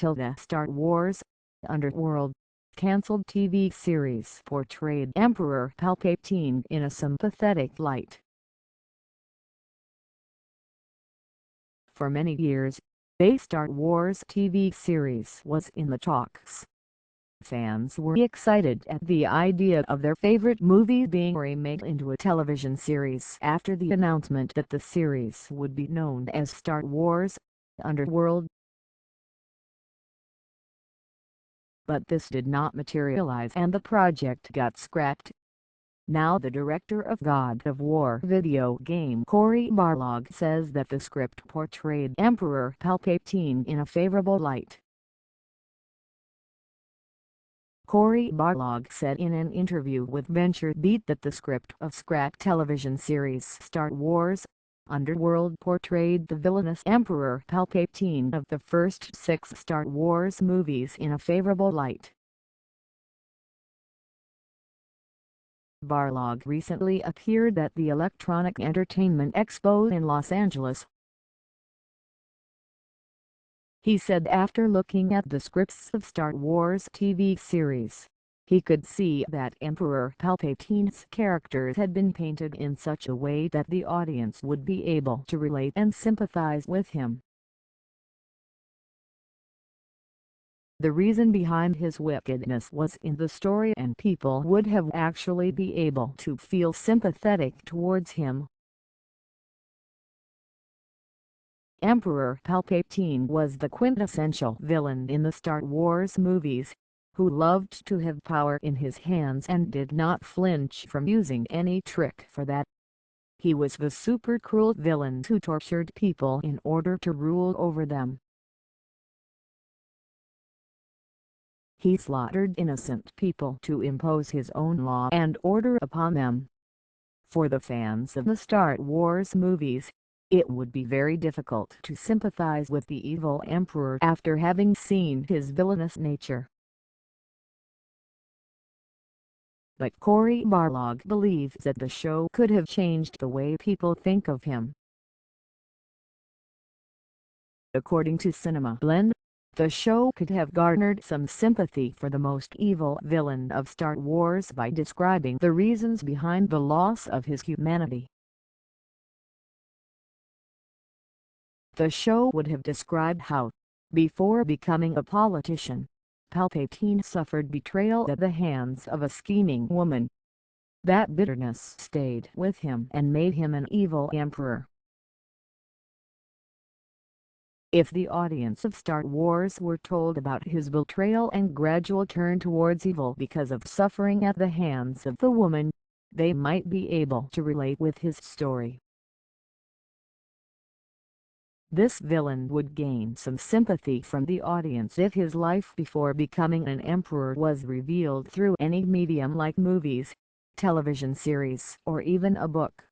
the Star Wars Underworld cancelled TV series portrayed Emperor Palpatine in a sympathetic light. For many years, a Star Wars TV series was in the talks. Fans were excited at the idea of their favorite movie being remade into a television series after the announcement that the series would be known as Star Wars Underworld. But this did not materialize and the project got scrapped. Now the director of God of War video game Cory Barlog says that the script portrayed Emperor Palpatine in a favorable light. Cory Barlog said in an interview with VentureBeat that the script of scrapped television series Star Wars Underworld portrayed the villainous Emperor Palpatine of the first 6 Star Wars movies in a favorable light. Barlog recently appeared at the Electronic Entertainment Expo in Los Angeles. He said after looking at the scripts of Star Wars TV series, he could see that Emperor Palpatine's characters had been painted in such a way that the audience would be able to relate and sympathize with him. The reason behind his wickedness was in the story and people would have actually be able to feel sympathetic towards him. Emperor Palpatine was the quintessential villain in the Star Wars movies, who loved to have power in his hands and did not flinch from using any trick for that. He was the super cruel villain who tortured people in order to rule over them. He slaughtered innocent people to impose his own law and order upon them. For the fans of the Star Wars movies, it would be very difficult to sympathize with the evil Emperor after having seen his villainous nature. But Cory Barlog believes that the show could have changed the way people think of him. According to Cinema Blend, the show could have garnered some sympathy for the most evil villain of Star Wars by describing the reasons behind the loss of his humanity. The show would have described how, before becoming a politician, Palpatine suffered betrayal at the hands of a scheming woman. That bitterness stayed with him and made him an evil emperor. If the audience of Star Wars were told about his betrayal and gradual turn towards evil because of suffering at the hands of the woman, they might be able to relate with his story. This villain would gain some sympathy from the audience if his life before becoming an emperor was revealed through any medium like movies, television series, or even a book.